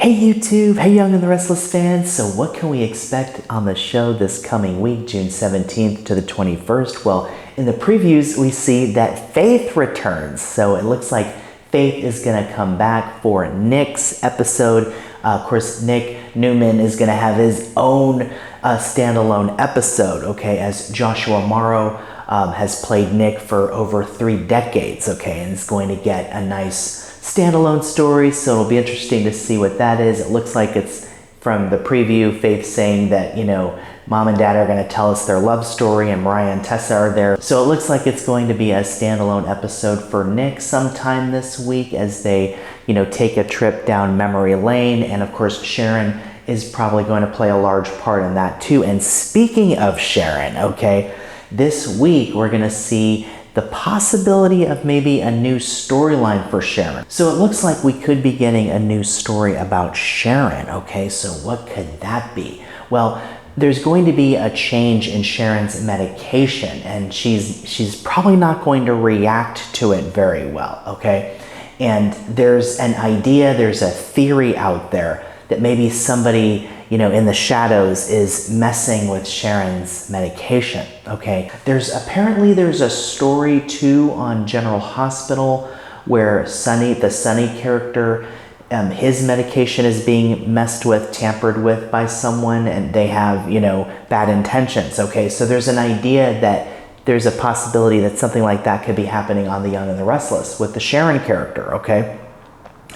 Hey YouTube, hey Young and the Restless fans. So what can we expect on the show this coming week, June 17th to the 21st? Well, in the previews, we see that Faith returns. So it looks like Faith is gonna come back for Nick's episode. Of course, Nick Newman is gonna have his own standalone episode, okay, as Joshua Morrow has played Nick for over 3 decades, okay, and is going to get a nice standalone story, so it'll be interesting to see what that is. It looks like it's from the preview, Faith saying that, you know, Mom and Dad are going to tell us their love story and Mariah and Tessa are there. So it looks like it's going to be a standalone episode for Nick sometime this week as they, you know, take a trip down memory lane. And of course, Sharon is probably going to play a large part in that too. And speaking of Sharon, okay, this week we're going to see the possibility of maybe a new storyline for Sharon. So it looks like we could be getting a new story about Sharon, okay? So what could that be? Well, there's going to be a change in Sharon's medication and she's probably not going to react to it very well, okay? And there's an idea, there's a theory out there that maybe somebody, you know, in the shadows is messing with Sharon's medication, okay? There's a story too on General Hospital where Sonny, the Sonny character, his medication is being messed with, tampered with by someone, and they have, you know, bad intentions, okay? So there's an idea that there's a possibility that something like that could be happening on The Young and the Restless with the Sharon character, okay?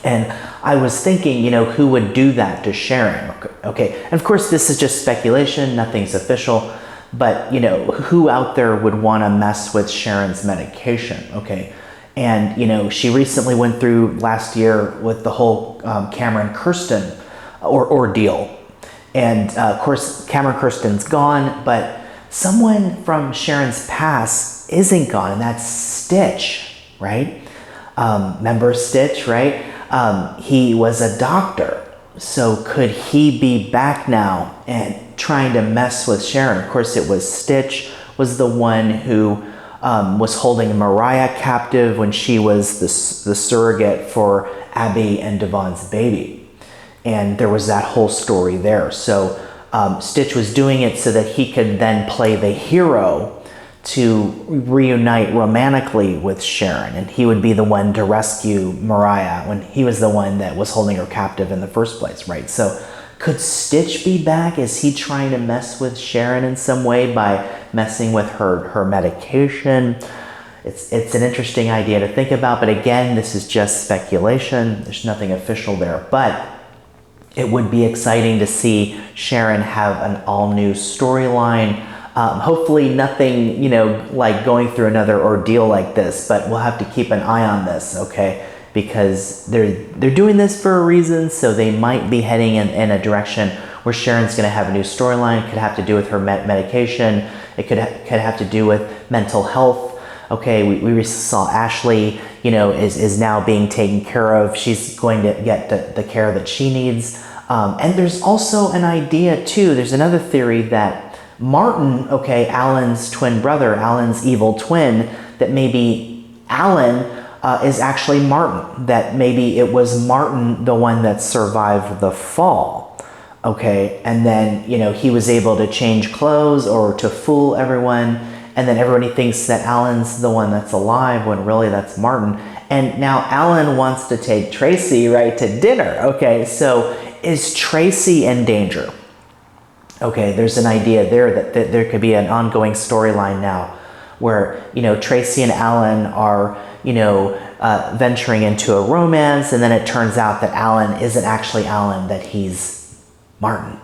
And I was thinking, you know, who would do that to Sharon? Okay, and of course this is just speculation, nothing's official, but you know, who out there would want to mess with Sharon's medication, okay? And you know, she recently went through last year with the whole Cameron Kirsten ordeal. And of course, Cameron Kirsten's gone, but someone from Sharon's past isn't gone, and that's Stitch, right? Remember Stitch, right? He was a doctor, so could he be back now and trying to mess with Sharon? Of course, it was Stitch was the one who was holding Mariah captive when she was the surrogate for Abby and Devon's baby. And there was that whole story there. So Stitch was doing it so that he could then play the hero to reunite romantically with Sharon, and he would be the one to rescue Mariah when he was the one that was holding her captive in the first place, right? So could Stitch be back? Is he trying to mess with Sharon in some way by messing with her medication? It's an interesting idea to think about, but again, this is just speculation. There's nothing official there, but it would be exciting to see Sharon have an all-new storyline. Hopefully nothing, you know, like going through another ordeal like this, but we'll have to keep an eye on this, okay? Because they're doing this for a reason, so they might be heading in a direction where Sharon's gonna have a new storyline. It could have to do with her medication. It could have to do with mental health. Okay, we recently saw Ashley, you know, is now being taken care of. She's going to get the care that she needs. And there's also an idea too, there's another theory that Martin, okay, Alan's twin brother, Alan's evil twin, that maybe Alan is actually Martin, that maybe it was Martin the one that survived the fall, okay, and then, you know, he was able to change clothes or to fool everyone, and then everybody thinks that Alan's the one that's alive when really that's Martin, and now Alan wants to take Tracy, right, to dinner, okay, so is Tracy in danger? Okay, there's an idea there that there could be an ongoing storyline now where, you know, Tracy and Alan are, you know, venturing into a romance, and then it turns out that Alan isn't actually Alan, that he's Martin.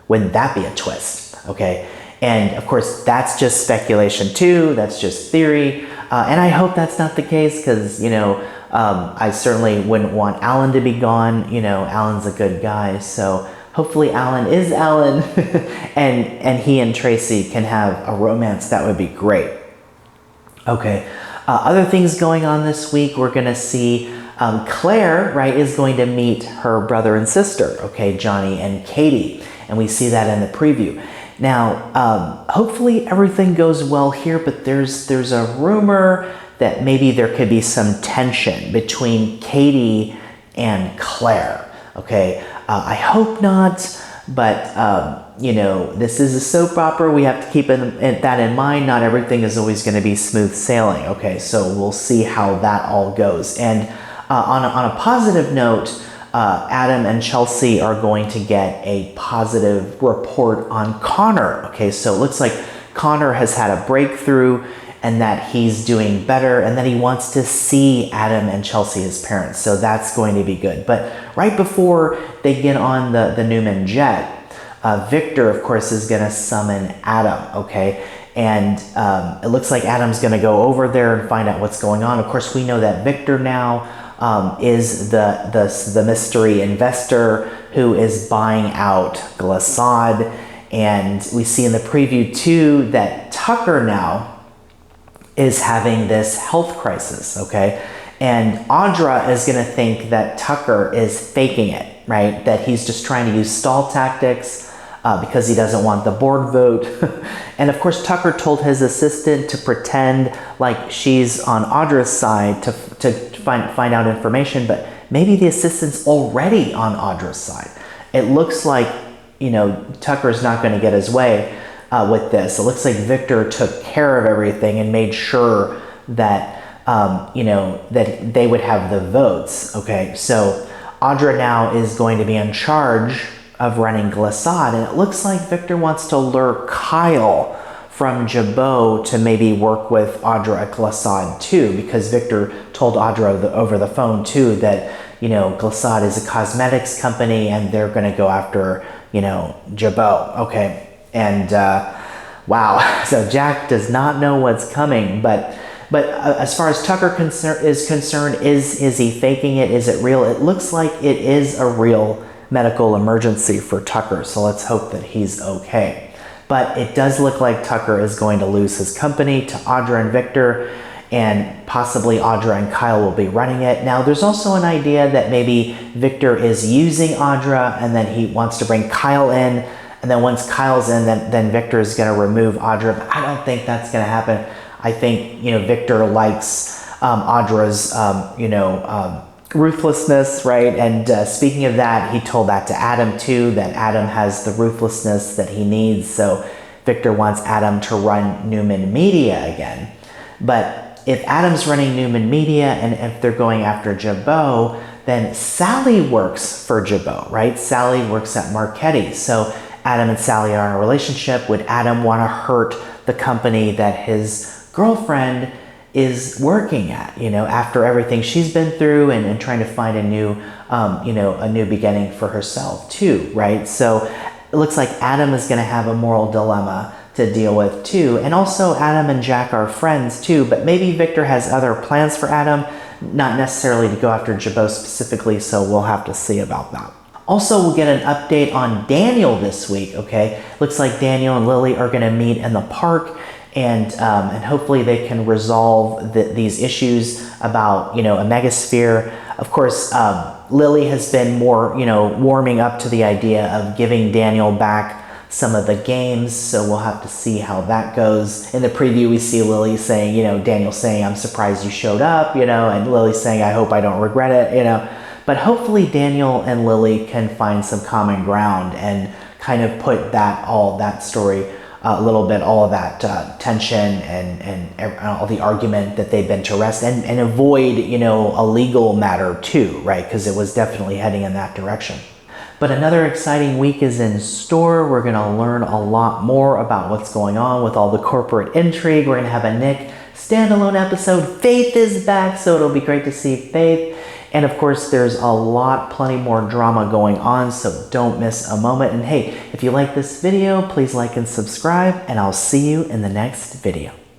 Wouldn't that be a twist? Okay, and of course, that's just speculation too, that's just theory, and I hope that's not the case because, you know, I certainly wouldn't want Alan to be gone. You know, Alan's a good guy, so hopefully Alan is Alan and he and Tracy can have a romance. That would be great. Okay, other things going on this week, we're gonna see Claire, right, is going to meet her brother and sister, okay, Johnny and Katie, and we see that in the preview. Now, hopefully everything goes well here, but there's a rumor that maybe there could be some tension between Katie and Claire. Okay, I hope not, but you know, this is a soap opera. We have to keep that in mind. Not everything is always going to be smooth sailing. Okay, so we'll see how that all goes. And on a positive note, Adam and Chelsea are going to get a positive report on Connor. Okay, so it looks like Connor has had a breakthrough and that he's doing better and that he wants to see Adam and Chelsea, his parents. So that's going to be good. But right before they get on the Newman jet, Victor, of course, is going to summon Adam, okay? And it looks like Adam's going to go over there and find out what's going on. Of course, we know that Victor now is the mystery investor who is buying out Glissade. And we see in the preview too that Tucker now is having this health crisis, okay? And Audra is gonna think that Tucker is faking it, right? That he's just trying to use stall tactics because he doesn't want the board vote. And of course, Tucker told his assistant to pretend like she's on Audra's side to find out information, but maybe the assistant's already on Audra's side. It looks like, you know, Tucker's not gonna get his way with this. It looks like Victor took care of everything and made sure that, you know, that they would have the votes, okay? So Audra now is going to be in charge of running Glissade, and it looks like Victor wants to lure Kyle from Jabot to maybe work with Audra at Glissade too, because Victor told Audra over the phone too that, you know, Glissade is a cosmetics company and they're gonna go after, you know, Jabot, okay? And wow, so Jack does not know what's coming, but as far as Tucker is concerned, is he faking it? Is it real? It looks like it is a real medical emergency for Tucker, so let's hope that he's okay. But it does look like Tucker is going to lose his company to Audra and Victor, and possibly Audra and Kyle will be running it. Now, there's also an idea that maybe Victor is using Audra and then he wants to bring Kyle in, and then once Kyle's in, then Victor is going to remove Audra. But I don't think that's going to happen. I think, you know, Victor likes Audra's, you know, ruthlessness, right? And speaking of that, he told that to Adam too, that Adam has the ruthlessness that he needs. So Victor wants Adam to run Newman Media again. But if Adam's running Newman Media and if they're going after Jabot, then Sally works for Jabot, right? Sally works at Marchetti. So Adam and Sally are in a relationship. Would Adam want to hurt the company that his girlfriend is working at, you know, after everything she's been through and trying to find a new, you know, a new beginning for herself too, right? So it looks like Adam is going to have a moral dilemma to deal with too. And also Adam and Jack are friends too, but maybe Victor has other plans for Adam, not necessarily to go after Jabot specifically, so we'll have to see about that. Also, we'll get an update on Daniel this week, okay? Looks like Daniel and Lily are gonna meet in the park, and hopefully they can resolve these issues about, you know, a megasphere. Of course, Lily has been more, you know, warming up to the idea of giving Daniel back some of the games, so we'll have to see how that goes. In the preview, we see Lily saying, you know, Daniel saying, "I'm surprised you showed up," you know, and Lily saying, "I hope I don't regret it," you know. But hopefully Daniel and Lily can find some common ground and kind of put that story a little bit, all of that tension and all the argument that they've been to rest, and avoid, you know, a legal matter too, right? Because it was definitely heading in that direction. But another exciting week is in store. We're gonna learn a lot more about what's going on with all the corporate intrigue. We're gonna have a Nick standalone episode. Faith is back, so it'll be great to see Faith. And of course, there's plenty more drama going on, so don't miss a moment. And hey, if you like this video, please like and subscribe, and I'll see you in the next video.